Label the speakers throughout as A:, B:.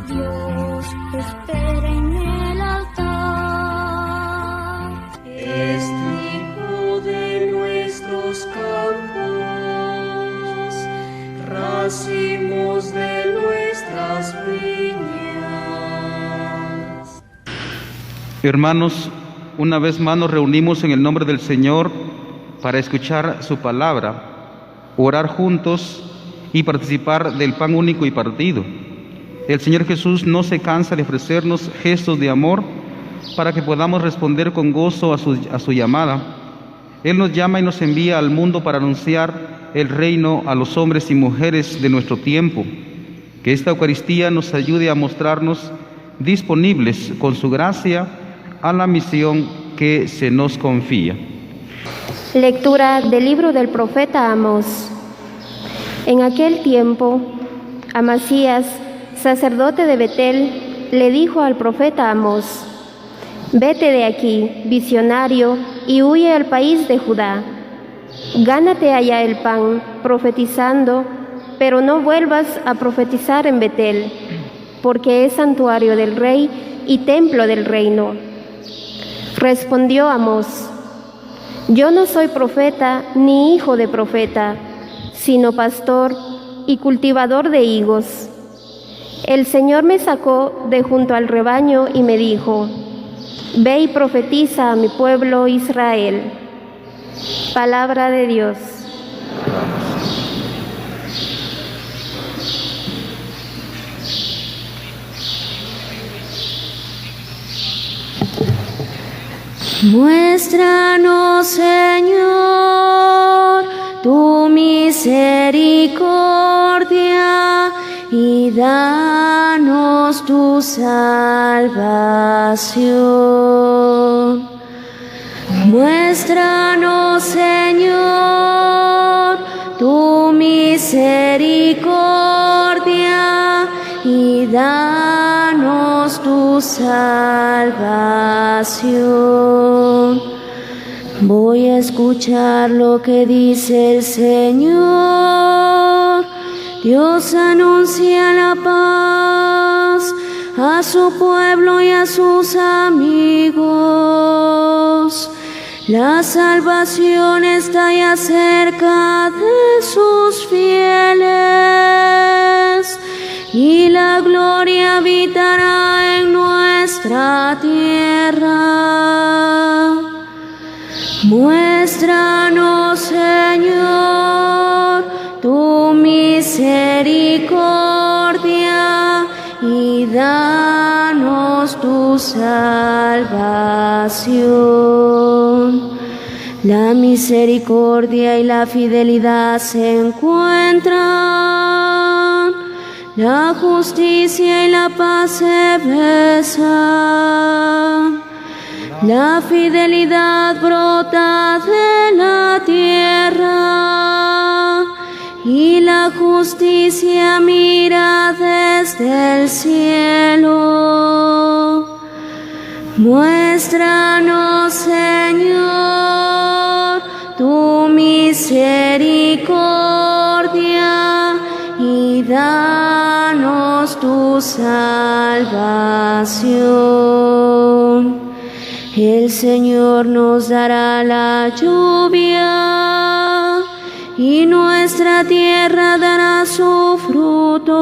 A: Dios te espera en el altar.
B: Es trigo de nuestros campos, racimos de nuestras viñas.
C: Hermanos, una vez más nos reunimos en el nombre del Señor para escuchar su palabra, orar juntos y participar del pan único y partido. El Señor Jesús no se cansa de ofrecernos gestos de amor para que podamos responder con gozo a su llamada. Él nos llama y nos envía al mundo para anunciar el reino a los hombres y mujeres de nuestro tiempo. Que esta Eucaristía nos ayude a mostrarnos disponibles con su gracia a la misión que se nos confía.
D: Lectura del libro del profeta Amós. En aquel tiempo, Amasías, sacerdote de Betel, le dijo al profeta Amós: «Vete de aquí, visionario, y huye al país de Judá. Gánate allá el pan, profetizando, pero no vuelvas a profetizar en Betel, porque es santuario del rey y templo del reino». Respondió Amós: «Yo no soy profeta ni hijo de profeta, sino pastor y cultivador de higos. El Señor me sacó de junto al rebaño y me dijo: ve y profetiza a mi pueblo Israel». Palabra de Dios.
A: Muéstranos, Señor, tu misericordia y danos tu salvación. Muéstranos, Señor, tu misericordia y danos tu salvación. Voy a escuchar lo que dice el Señor. Dios anuncia la paz a su pueblo y a sus amigos. La salvación está ya cerca de sus fieles, y la gloria habitará en nuestra tierra. Muéstranos, Señor, tu misericordia y danos tu salvación. La misericordia y la fidelidad se encuentran, la justicia y la paz se besan. La fidelidad brota de la tierra y la justicia mira desde el cielo. Muéstranos, Señor, tu misericordia y danos tu salvación. El Señor nos dará la lluvia y nuestra tierra dará su fruto.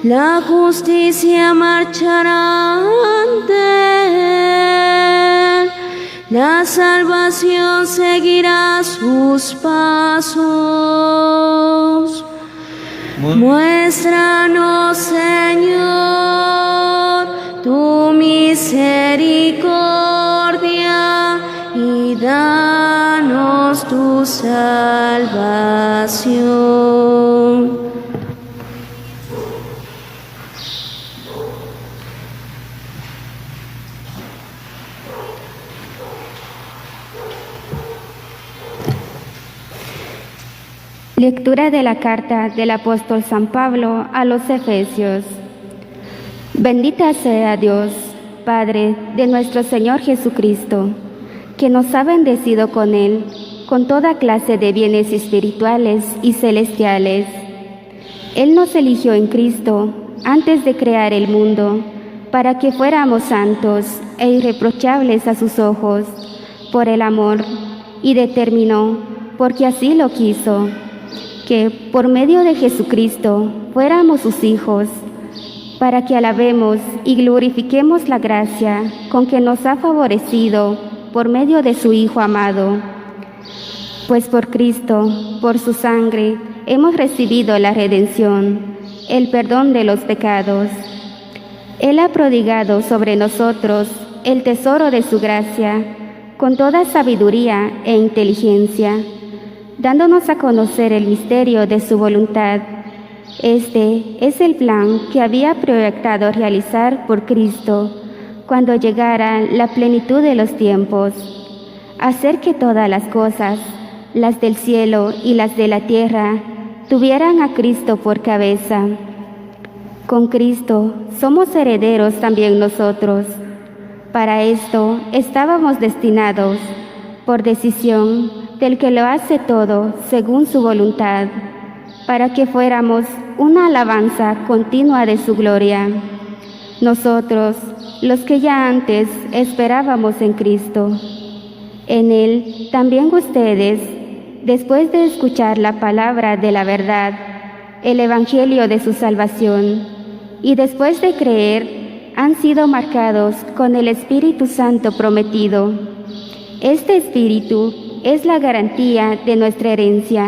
A: La justicia marchará ante él, la salvación seguirá sus pasos. Muéstranos, Señor, tu misericordia y danos tu salvación.
D: Lectura de la carta del apóstol San Pablo a los Efesios. Bendita sea Dios, Padre de nuestro Señor Jesucristo, que nos ha bendecido con Él, con toda clase de bienes espirituales y celestiales. Él nos eligió en Cristo antes de crear el mundo, para que fuéramos santos e irreprochables a sus ojos, por el amor, y determinó, porque así lo quiso, que por medio de Jesucristo fuéramos sus hijos, para que alabemos y glorifiquemos la gracia con que nos ha favorecido por medio de su Hijo amado. Pues por Cristo, por su sangre, hemos recibido la redención, el perdón de los pecados. Él ha prodigado sobre nosotros el tesoro de su gracia, con toda sabiduría e inteligencia, dándonos a conocer el misterio de su voluntad. Este es el plan que había proyectado realizar por Cristo cuando llegara la plenitud de los tiempos, hacer que todas las cosas, las del cielo y las de la tierra, tuvieran a Cristo por cabeza. Con Cristo somos herederos también nosotros. Para esto estábamos destinados, por decisión del que lo hace todo según su voluntad, para que fuéramos una alabanza continua de su gloria. Nosotros, los que ya antes esperábamos en Cristo. En Él también ustedes, después de escuchar la palabra de la verdad, el evangelio de su salvación, y después de creer, han sido marcados con el Espíritu Santo prometido. Este Espíritu es la garantía de nuestra herencia,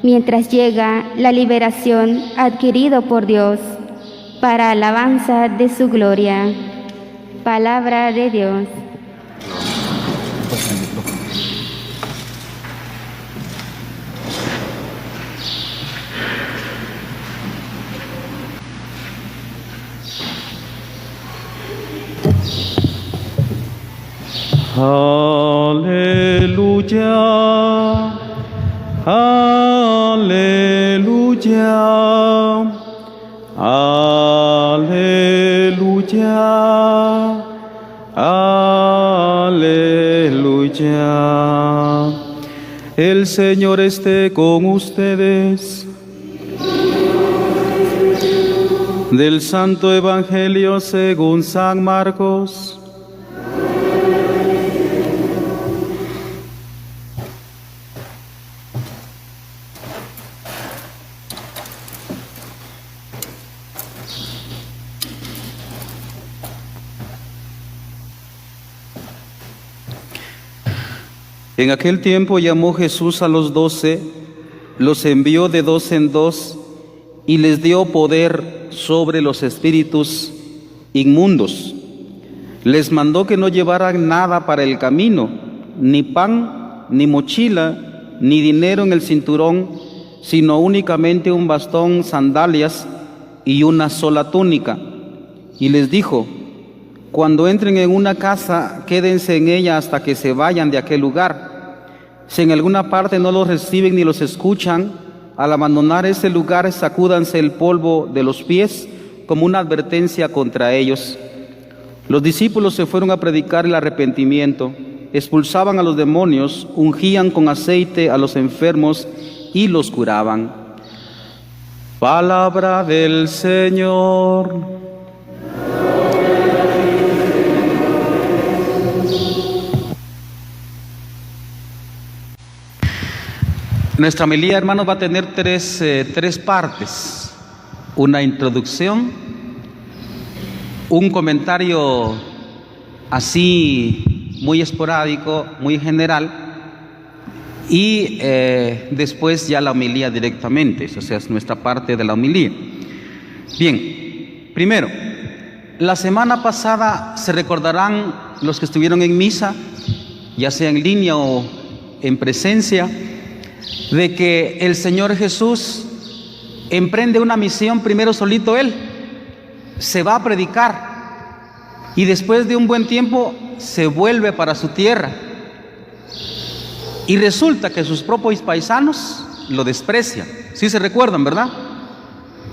D: mientras llega la liberación adquirido por Dios, para alabanza de su gloria. Palabra de Dios.
C: Aleluya, aleluya, aleluya, aleluya. El Señor esté con ustedes. Del Santo Evangelio según San Marcos. En aquel tiempo llamó Jesús a los 12, los envió de 2 en 2 y les dio poder sobre los espíritus inmundos. Les mandó que no llevaran nada para el camino, ni pan, ni mochila, ni dinero en el cinturón, sino únicamente un bastón, sandalias y una sola túnica. Y les dijo: cuando entren en una casa, quédense en ella hasta que se vayan de aquel lugar. Si en alguna parte no los reciben ni los escuchan, al abandonar ese lugar, sacúdanse el polvo de los pies como una advertencia contra ellos. Los discípulos se fueron a predicar el arrepentimiento, expulsaban a los demonios, ungían con aceite a los enfermos y los curaban. Palabra del Señor. Nuestra homilía, hermanos, va a tener tres partes: una introducción, un comentario así muy esporádico, muy general, y después ya la homilía directamente. O sea, es nuestra parte de la homilía. Bien, primero, la semana pasada se recordarán los que estuvieron en misa, ya sea en línea o en presencia, de que el Señor Jesús emprende una misión primero solito Él, se va a predicar y después de un buen tiempo se vuelve para su tierra, y resulta que sus propios paisanos lo desprecian. ¿Sí se recuerdan, verdad?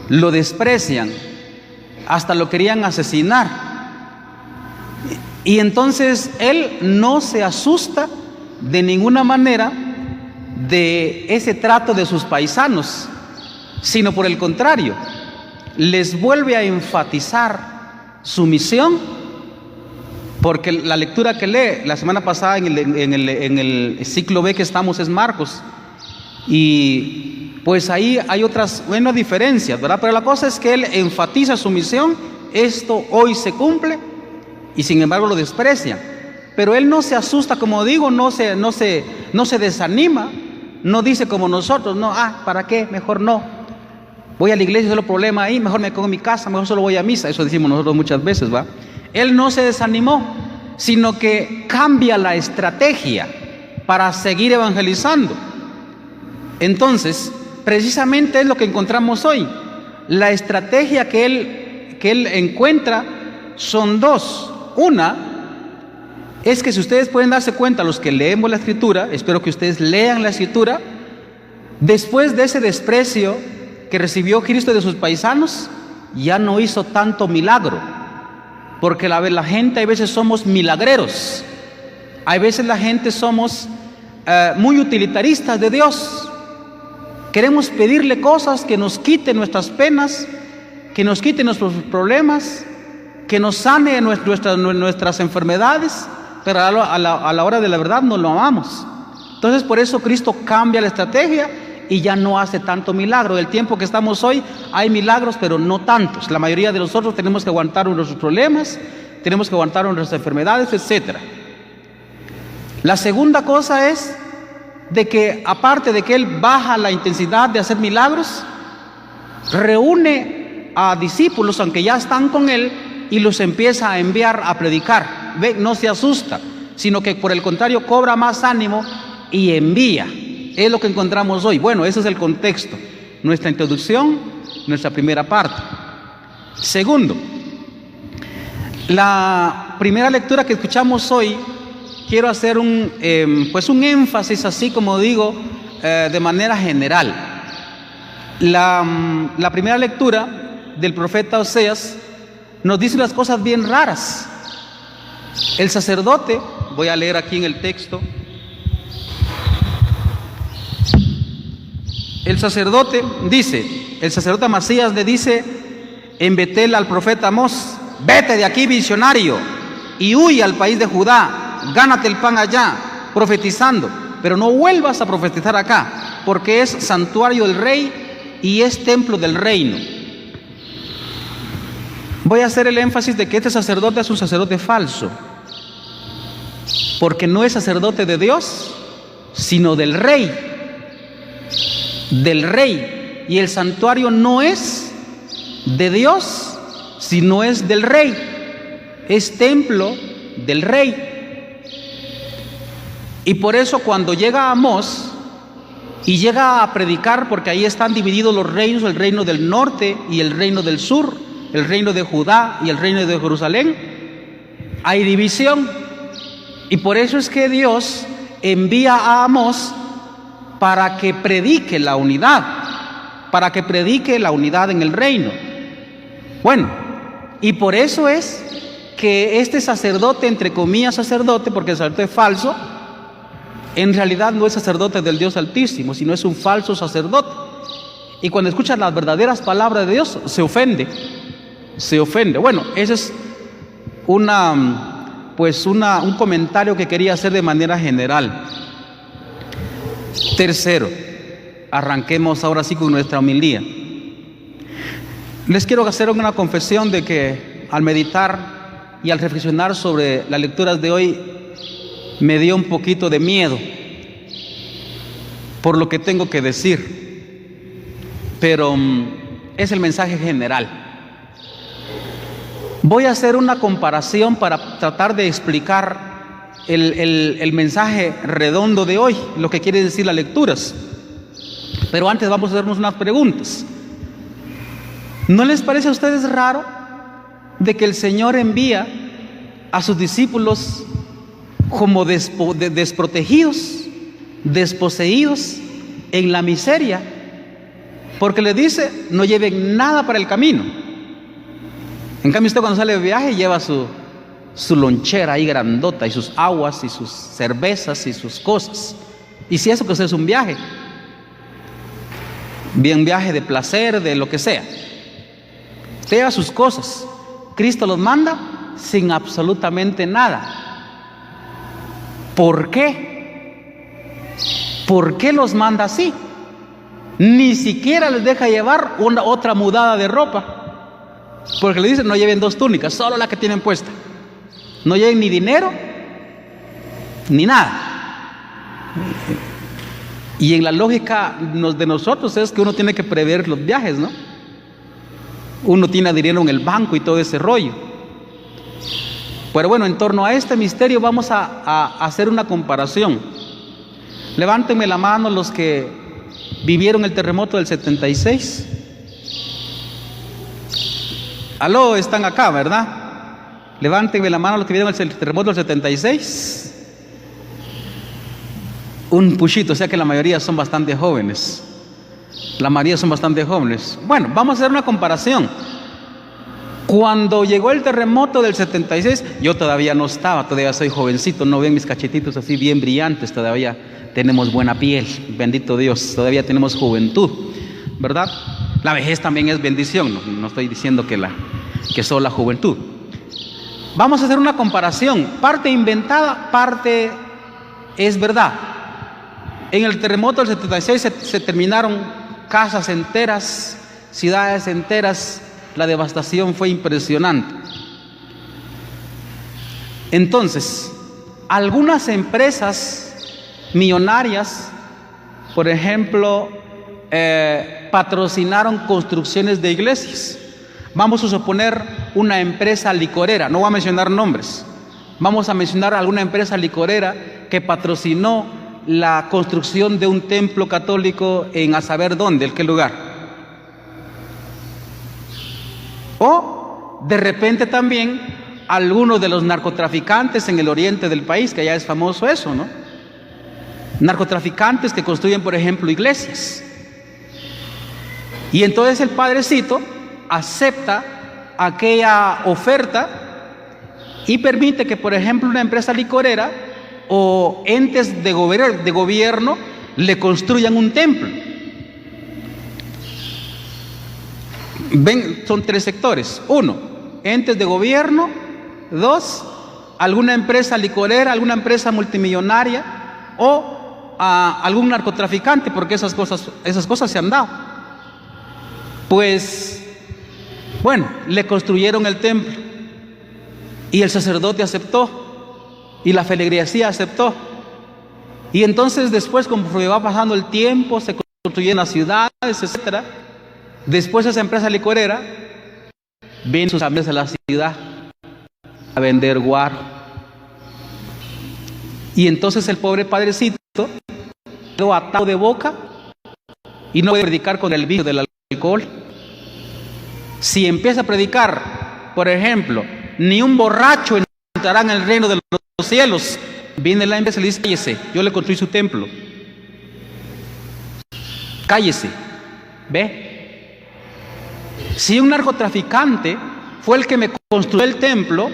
C: Lo desprecian, hasta lo querían asesinar, y entonces Él no se asusta de ninguna manera de ese trato de sus paisanos, sino por el contrario, les vuelve a enfatizar su misión, porque la lectura que lee la semana pasada en el ciclo B que estamos es Marcos, y pues ahí hay otras buenas diferencias, ¿verdad? Pero la cosa es que él enfatiza su misión. Esto hoy se cumple y sin embargo lo desprecia, pero él no se asusta, como digo, no se desanima, no dice como nosotros, no, ¿para qué? Mejor no, voy a la iglesia, solo problema ahí, mejor me quedo en mi casa, mejor solo voy a misa. Eso decimos nosotros muchas veces, ¿va? Él no se desanimó, sino que cambia la estrategia para seguir evangelizando. Entonces, precisamente es lo que encontramos hoy. La estrategia que él encuentra son dos. Una es que, si ustedes pueden darse cuenta, los que leemos la Escritura, espero que ustedes lean la Escritura, después de ese desprecio que recibió Cristo de sus paisanos, ya no hizo tanto milagro, porque la gente, hay veces somos milagreros, hay veces la gente somos muy utilitaristas de Dios. Queremos pedirle cosas que nos quiten nuestras penas, que nos quiten nuestros problemas, que nos sane nuestras enfermedades, pero a la hora de la verdad no lo amamos. Entonces, por eso Cristo cambia la estrategia y ya no hace tanto milagro. Del tiempo que estamos hoy hay milagros, pero no tantos. La mayoría de nosotros tenemos que aguantar nuestros problemas, tenemos que aguantar nuestras enfermedades, etc. La segunda cosa es de que, aparte de que él baja la intensidad de hacer milagros, reúne a discípulos, aunque ya están con él, y los empieza a enviar a predicar. Ve, no se asusta, sino que por el contrario cobra más ánimo y envía. Es lo que encontramos hoy. Bueno, ese es el contexto, nuestra introducción, nuestra primera parte. Segundo, la primera lectura que escuchamos hoy, quiero hacer un énfasis, así como digo, de manera general. La primera lectura del profeta Oseas nos dice unas cosas bien raras. El sacerdote, voy a leer aquí en el texto, el sacerdote Amasías le dice en Betel al profeta Amós: vete de aquí, visionario, y huye al país de Judá, gánate el pan allá, profetizando, pero no vuelvas a profetizar acá, porque es santuario del rey y es templo del reino. Voy a hacer el énfasis de que este sacerdote es un sacerdote falso, porque no es sacerdote de Dios, sino del rey. Y el santuario no es de Dios, sino es del rey. Es templo del rey. Y por eso, cuando llega Amós y llega a predicar, porque ahí están divididos los reinos, el reino del norte y el reino del sur, el reino de Judá y el reino de Jerusalén, hay división. Y por eso es que Dios envía a Amós para que predique la unidad, en el reino. Bueno, y por eso es que este sacerdote, entre comillas sacerdote, porque el sacerdote es falso, en realidad no es sacerdote del Dios Altísimo, sino es un falso sacerdote. Y cuando escucha las verdaderas palabras de Dios, se ofende. Bueno, ese es un comentario que quería hacer de manera general. Tercero, arranquemos ahora sí con nuestra homilía. Les quiero hacer una confesión de que al meditar y al reflexionar sobre las lecturas de hoy, me dio un poquito de miedo por lo que tengo que decir, pero es el mensaje general. Voy a hacer una comparación para tratar de explicar el mensaje redondo de hoy, lo que quiere decir las lecturas. Pero antes vamos a hacernos unas preguntas. ¿No les parece a ustedes raro de que el Señor envía a sus discípulos como desprotegidos, desposeídos, en la miseria? Porque les dice: no lleven nada para el camino. En cambio, usted cuando sale de viaje lleva su lonchera ahí grandota, y sus aguas, y sus cervezas, y sus cosas. Y si eso que usted es un viaje, bien viaje de placer, de lo que sea. Usted lleva sus cosas, Cristo los manda sin absolutamente nada. ¿Por qué? ¿Por qué los manda así? Ni siquiera les deja llevar otra mudada de ropa, porque le dicen no lleven 2 túnicas, solo la que tienen puesta. No lleven ni dinero ni nada. Y en la lógica de nosotros es que uno tiene que prever los viajes, ¿no? Uno tiene dinero en el banco y todo ese rollo. Pero bueno, en torno a este misterio vamos a hacer una comparación. Levántenme la mano los que vivieron el terremoto del 76. Aló, están acá, ¿verdad? Levántenme la mano los que vivieron el terremoto del 76. Un puchito, o sea que la mayoría son bastante jóvenes. La mayoría son bastante jóvenes. Bueno, vamos a hacer una comparación. Cuando llegó el terremoto del 76, yo todavía no estaba, todavía soy jovencito, no ven mis cachetitos así bien brillantes, todavía tenemos buena piel, bendito Dios, todavía tenemos juventud, ¿verdad? La vejez también es bendición, no estoy diciendo que solo la juventud. Vamos a hacer una comparación, parte inventada, parte es verdad. En el terremoto del 76 se terminaron casas enteras, ciudades enteras. La devastación fue impresionante. Entonces, algunas empresas millonarias, por ejemplo, patrocinaron construcciones de iglesias. Vamos a suponer una empresa licorera, no voy a mencionar nombres. Vamos a mencionar alguna empresa licorera que patrocinó la construcción de un templo católico en a saber dónde, en qué lugar. O de repente también algunos de los narcotraficantes en el oriente del país, que ya es famoso eso, ¿no? Narcotraficantes que construyen, por ejemplo, iglesias. Y entonces el padrecito acepta aquella oferta y permite que, por ejemplo, una empresa licorera o entes de gobierno le construyan un templo. Ven, son 3 sectores. 1, entes de gobierno. 2, alguna empresa licorera, alguna empresa multimillonaria o algún narcotraficante, porque esas cosas se han dado. Pues, bueno, le construyeron el templo y el sacerdote aceptó y la feligresía aceptó. Y entonces después, conforme va pasando el tiempo, se construyen las ciudades, etcétera. Después esa empresa licorera viene sus amigos a la ciudad a vender guaro. Y entonces el pobre padrecito quedó atado de boca y no puede predicar con el vicio del alcohol. Si empieza a predicar, por ejemplo, ni un borracho entrará en el reino de los cielos, viene la empresa y le dice: cállese, yo le construí su templo. Cállese. ¿Ve? Si un narcotraficante fue el que me construyó el templo,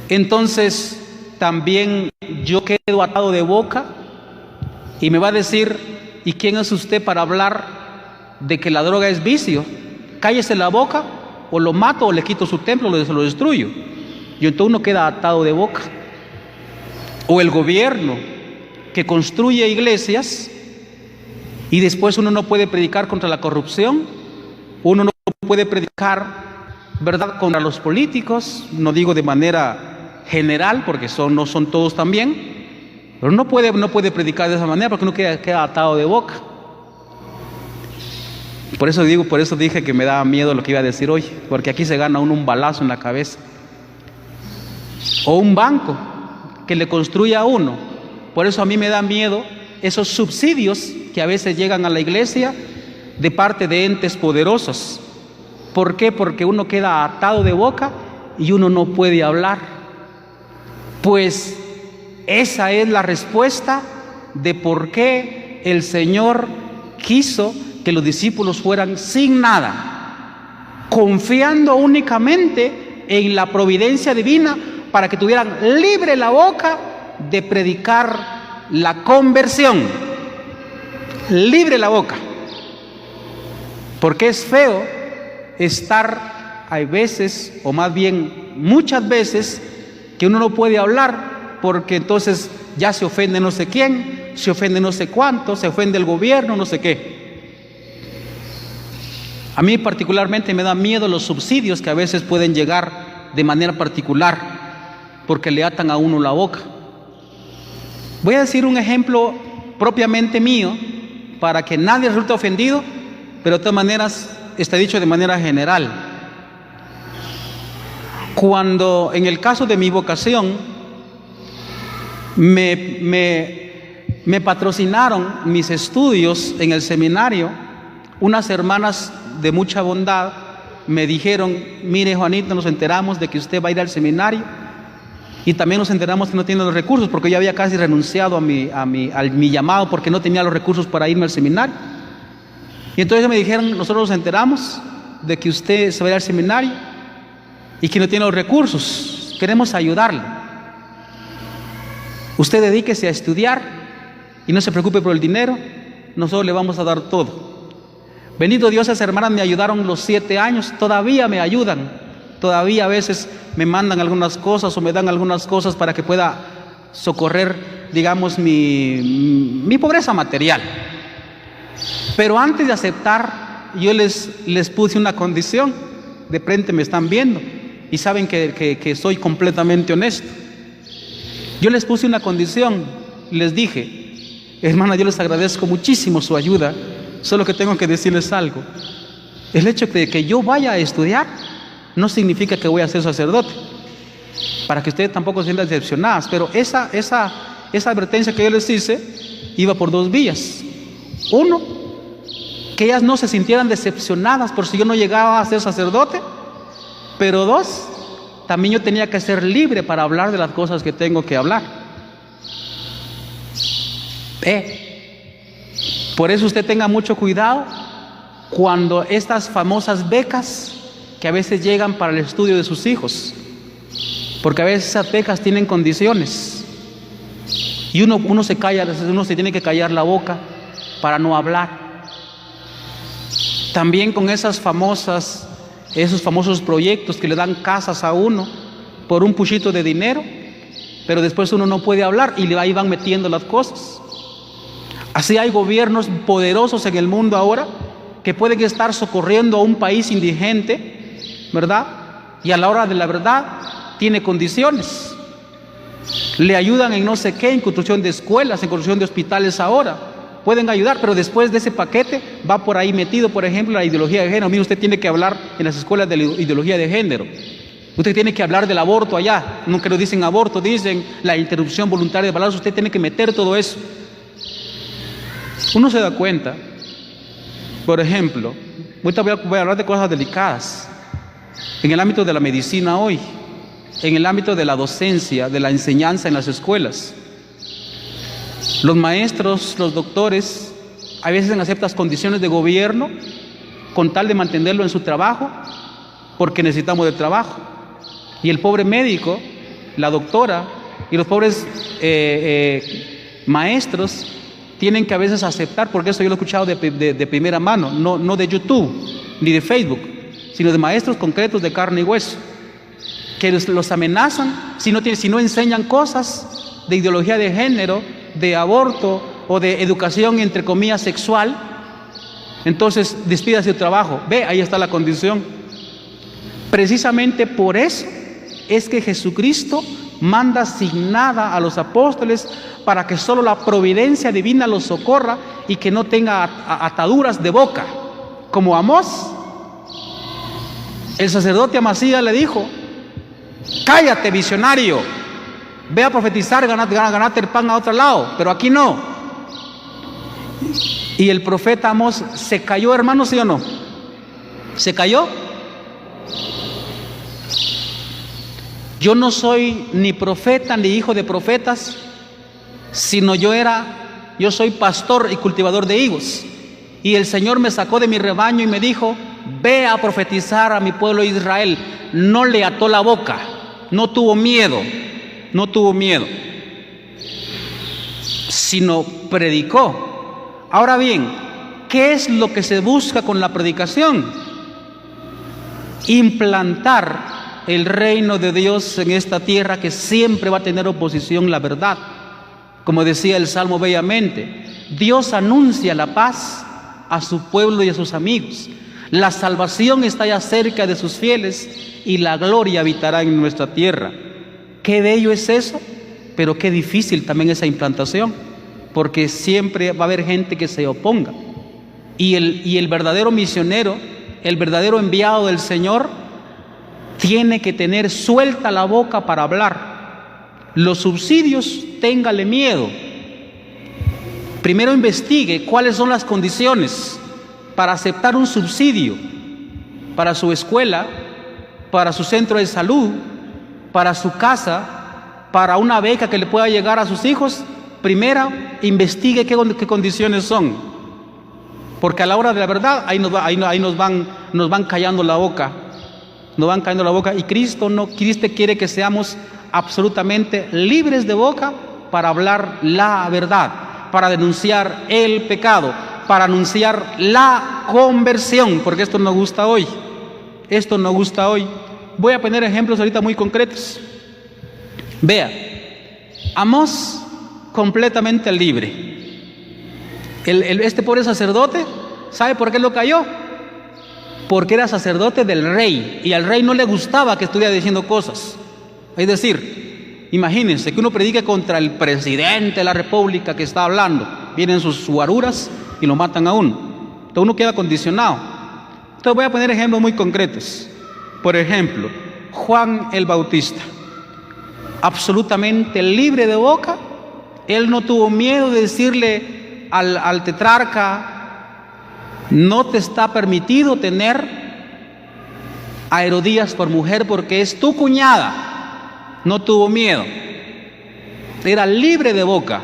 C: entonces también yo quedo atado de boca y me va a decir: ¿y quién es usted para hablar de que la droga es vicio? Cállese la boca, o lo mato o le quito su templo, o se lo destruyo. Y entonces uno queda atado de boca. O el gobierno que construye iglesias y después uno no puede predicar contra la corrupción. Uno no puede predicar, ¿verdad?, contra los políticos. No digo de manera general, porque no son todos también, pero no puede predicar de esa manera porque uno queda atado de boca. Por eso dije que me daba miedo lo que iba a decir hoy, porque aquí se gana uno un balazo en la cabeza. O un banco que le construya a uno. Por eso a mí me da miedo esos subsidios que a veces llegan a la iglesia de parte de entes poderosos. ¿Por qué? Porque uno queda atado de boca y uno no puede hablar. Pues esa es la respuesta de por qué el Señor quiso que los discípulos fueran sin nada, confiando únicamente en la providencia divina para que tuvieran libre la boca de predicar la conversión. Libre la boca. Porque es feo estar, hay veces, o más bien muchas veces, que uno no puede hablar porque entonces ya se ofende no sé quién, se ofende no sé cuánto, se ofende el gobierno, no sé qué. A mí particularmente me da miedo los subsidios que a veces pueden llegar de manera particular porque le atan a uno la boca. Voy a decir un ejemplo propiamente mío para que nadie resulte ofendido, pero de todas maneras está dicho de manera general. Cuando en el caso de mi vocación me patrocinaron mis estudios en el seminario, unas hermanas de mucha bondad me dijeron: mire, Juanito, nos enteramos de que usted va a ir al seminario y también nos enteramos que no tiene los recursos, porque yo había casi renunciado a mi llamado porque no tenía los recursos para irme al seminario. Y entonces me dijeron: nosotros nos enteramos de que usted se va a ir al seminario y que no tiene los recursos, queremos ayudarle. Usted dedíquese a estudiar y no se preocupe por el dinero, nosotros le vamos a dar todo. Bendito Dios, esas hermanas me ayudaron los 7 años, todavía me ayudan, todavía a veces me mandan algunas cosas o me dan algunas cosas para que pueda socorrer, digamos, mi pobreza material. Pero antes de aceptar, yo les puse una condición. De frente me están viendo y saben que soy completamente honesto. Yo les puse una condición, les dije: hermana, yo les agradezco muchísimo su ayuda, solo que tengo que decirles algo. El hecho de que yo vaya a estudiar no significa que voy a ser sacerdote, para que ustedes tampoco se sientan decepcionadas. Pero esa advertencia que yo les hice iba por 2 vías. Uno, que ellas no se sintieran decepcionadas por si yo no llegaba a ser sacerdote. Pero 2, también yo tenía que ser libre para hablar de las cosas que tengo que hablar. Por eso usted tenga mucho cuidado cuando estas famosas becas que a veces llegan para el estudio de sus hijos, porque a veces esas becas tienen condiciones y uno se calla, uno se tiene que callar la boca para no hablar. También con esos famosos proyectos que le dan casas a uno por un puchito de dinero, pero después uno no puede hablar y ahí van metiendo las cosas. Así hay gobiernos poderosos en el mundo ahora que pueden estar socorriendo a un país indigente, ¿verdad? Y a la hora de la verdad tiene condiciones. Le ayudan en no sé qué, en construcción de escuelas, en construcción de hospitales ahora. Pueden ayudar, pero después de ese paquete va por ahí metido, por ejemplo, la ideología de género. Mire, usted tiene que hablar en las escuelas de la ideología de género. Usted tiene que hablar del aborto allá. Nunca lo dicen aborto, dicen la interrupción voluntaria de embarazo. Usted tiene que meter todo eso. Uno se da cuenta, por ejemplo, ahorita voy a hablar de cosas delicadas, en el ámbito de la medicina hoy, en el ámbito de la docencia, de la enseñanza en las escuelas. Los maestros, los doctores, a veces aceptan condiciones de gobierno con tal de mantenerlo en su trabajo, porque necesitamos de trabajo. Y el pobre médico, la doctora y los pobres maestros tienen que a veces aceptar, porque eso yo lo he escuchado de primera mano, no de YouTube ni de Facebook, sino de maestros concretos de carne y hueso, que los amenazan si no enseñan cosas de ideología de género, de aborto o de educación entre comillas sexual. Entonces despídase de trabajo. Ve, ahí está la condición. Precisamente por eso es que Jesucristo manda asignada a los apóstoles para que solo la providencia divina los socorra y que no tenga ataduras de boca, como Amós. El sacerdote Amasías le dijo: cállate, visionario, ve a profetizar, ganate el pan a otro lado, pero aquí no. Y el profeta Amós se cayó, hermano, ¿sí o no? ¿Se cayó? Yo no soy ni profeta ni hijo de profetas, sino yo soy pastor y cultivador de higos. Y el Señor me sacó de mi rebaño y me dijo: ve a profetizar a mi pueblo Israel. No le ató la boca, no tuvo miedo, sino predicó. Ahora bien, ¿qué es lo que se busca con la predicación? implantar el reino de Dios en esta tierra, que siempre va a tener oposición la verdad. Como decía el Salmo bellamente, Dios anuncia la paz a su pueblo y a sus amigos. La salvación está ya cerca de sus fieles y la gloria habitará en nuestra tierra. Qué bello es eso, pero qué difícil también esa implantación, porque siempre va a haber gente que se oponga. Y el verdadero misionero, el verdadero enviado del Señor, tiene que tener suelta la boca para hablar. Los subsidios, téngale miedo. Primero investigue cuáles son las condiciones para aceptar un subsidio para su escuela, para su centro de salud, para su casa, para una beca que le pueda llegar a sus hijos. Primero investigue qué condiciones son, porque a la hora de la verdad ahí nos van callando la boca. Nos van cayendo la boca, y Cristo quiere que seamos absolutamente libres de boca para hablar la verdad, para denunciar el pecado, para anunciar la conversión, porque esto nos gusta hoy. Esto nos gusta hoy. Voy a poner ejemplos ahorita muy concretos. Vea, Amós completamente libre. Este pobre sacerdote, ¿sabe por qué lo cayó? Porque era sacerdote del rey, y al rey no le gustaba que estuviera diciendo cosas. Es decir, imagínense que uno predique contra el presidente de la república que está hablando, vienen sus guaruras y lo matan a uno. Entonces uno queda condicionado. Entonces voy a poner ejemplos muy concretos. Por ejemplo, Juan el Bautista, absolutamente libre de boca. Él no tuvo miedo de decirle al tetrarca: no te está permitido tener a Herodías por mujer porque es tu cuñada. No tuvo miedo, era libre de boca,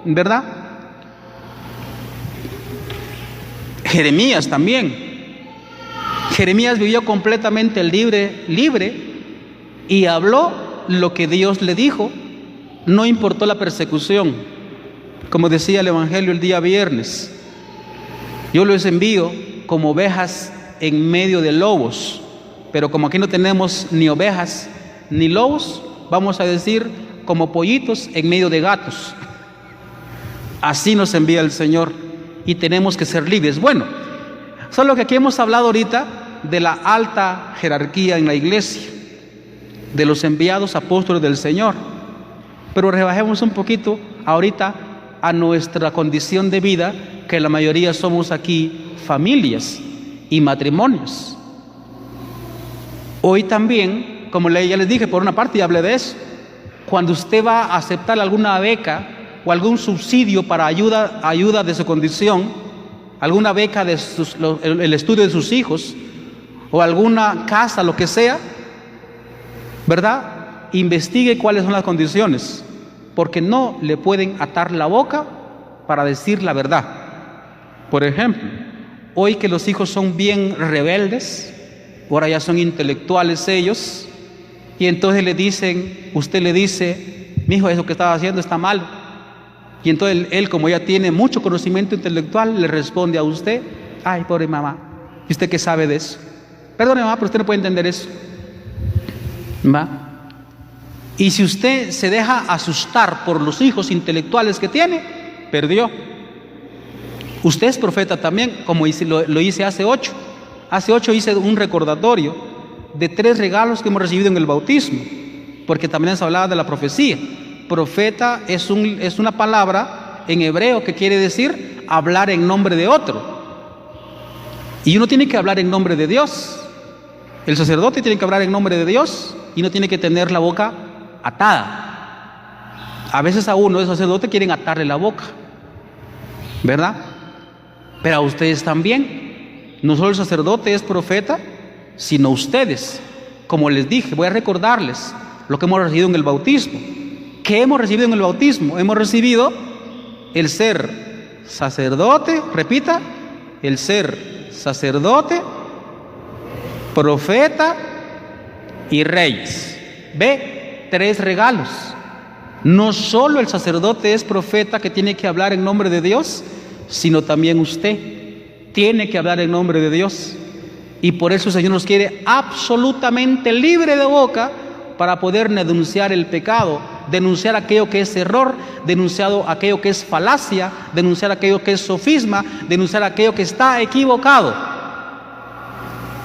C: ¿verdad? Jeremías también. Jeremías vivió completamente libre y habló lo que Dios le dijo. No importó la persecución. Como decía el Evangelio el día viernes: yo los envío como ovejas en medio de lobos. Pero como aquí no tenemos ni ovejas ni lobos, vamos a decir como pollitos en medio de gatos. Así nos envía el Señor, y tenemos que ser libres. Bueno, solo que aquí hemos hablado ahorita de la alta jerarquía en la iglesia, de los enviados apóstoles del Señor. Pero rebajemos un poquito ahorita a nuestra condición de vida, que la mayoría somos aquí familias y matrimonios. Hoy también, como ya les dije, por una parte ya hablé de eso, cuando usted va a aceptar alguna beca o algún subsidio para ayuda de su condición, alguna beca de el estudio de sus hijos, o alguna casa, lo que sea, ¿verdad? Investigue cuáles son las condiciones, porque no le pueden atar la boca para decir la verdad. Por ejemplo, hoy que los hijos son bien rebeldes, ahora ya son intelectuales ellos, y entonces usted le dice: mi hijo, eso que estaba haciendo está mal. Y entonces él, como ya tiene mucho conocimiento intelectual, le responde a usted: ay, pobre mamá, ¿y usted qué sabe de eso? Perdone, mamá, pero usted no puede entender eso. ¿Va? Y si usted se deja asustar por los hijos intelectuales que tiene, perdió. Usted es profeta también, como lo hice hace 8. Hace 8 hice un recordatorio de 3 regalos que hemos recibido en el bautismo, porque también se hablaba de la profecía. Profeta es una palabra en hebreo que quiere decir hablar en nombre de otro. Y uno tiene que hablar en nombre de Dios. El sacerdote tiene que hablar en nombre de Dios y no tiene que tener la boca atada. A veces a uno de sacerdote quieren atarle la boca, ¿verdad? Pero a ustedes también. No solo el sacerdote es profeta, sino ustedes. Como les dije, voy a recordarles lo que hemos recibido en el bautismo. ¿Qué hemos recibido en el bautismo? Hemos recibido el ser sacerdote, repita, el ser sacerdote, profeta y reyes. Ve, 3 regalos. No solo el sacerdote es profeta que tiene que hablar en nombre de Dios, sino también usted tiene que hablar en nombre de Dios. Y por eso el Señor nos quiere absolutamente libre de boca para poder denunciar el pecado, denunciar aquello que es error, denunciar aquello que es falacia, denunciar aquello que es sofisma, denunciar aquello que está equivocado.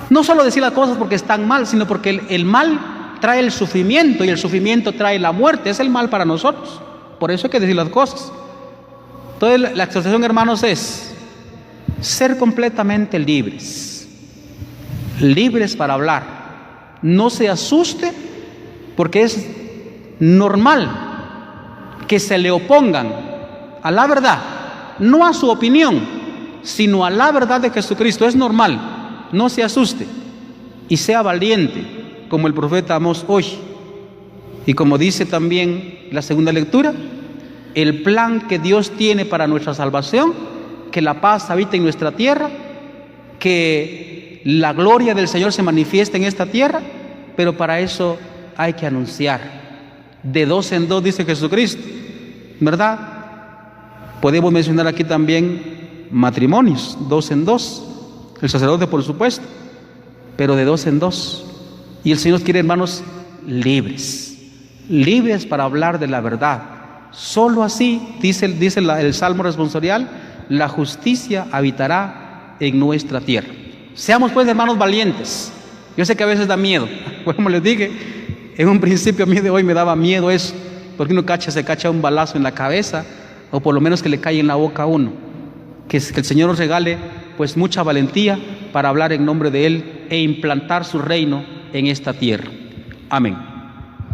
C: No solo decir las cosas porque están mal, sino porque el mal trae el sufrimiento y el sufrimiento trae la muerte. Es el mal para nosotros. Por eso hay que decir las cosas. Entonces la exhortación, hermanos, es ser completamente libres. Libres para hablar. No se asuste porque es normal que se le opongan a la verdad, no a su opinión, sino a la verdad de Jesucristo. Es normal, no se asuste y sea valiente como el profeta Amós hoy. Y como dice también la segunda lectura, el plan que Dios tiene para nuestra salvación, que la paz habite en nuestra tierra, que la gloria del Señor se manifieste en esta tierra, pero para eso hay que anunciar. De dos en dos, dice Jesucristo, ¿verdad? Podemos mencionar aquí también matrimonios, 2 en 2, el sacerdote por supuesto, pero de 2 en 2. Y el Señor quiere, hermanos, libres, libres para hablar de la verdad. Solo así, dice el Salmo responsorial, la justicia habitará en nuestra tierra. Seamos pues, hermanos, valientes. Yo sé que a veces da miedo, como les dije, en un principio a mí de hoy me daba miedo eso, porque uno se cacha un balazo en la cabeza, o por lo menos que le caiga en la boca a uno. Que el Señor nos regale pues mucha valentía para hablar en nombre de Él e implantar su reino en esta tierra. Amén.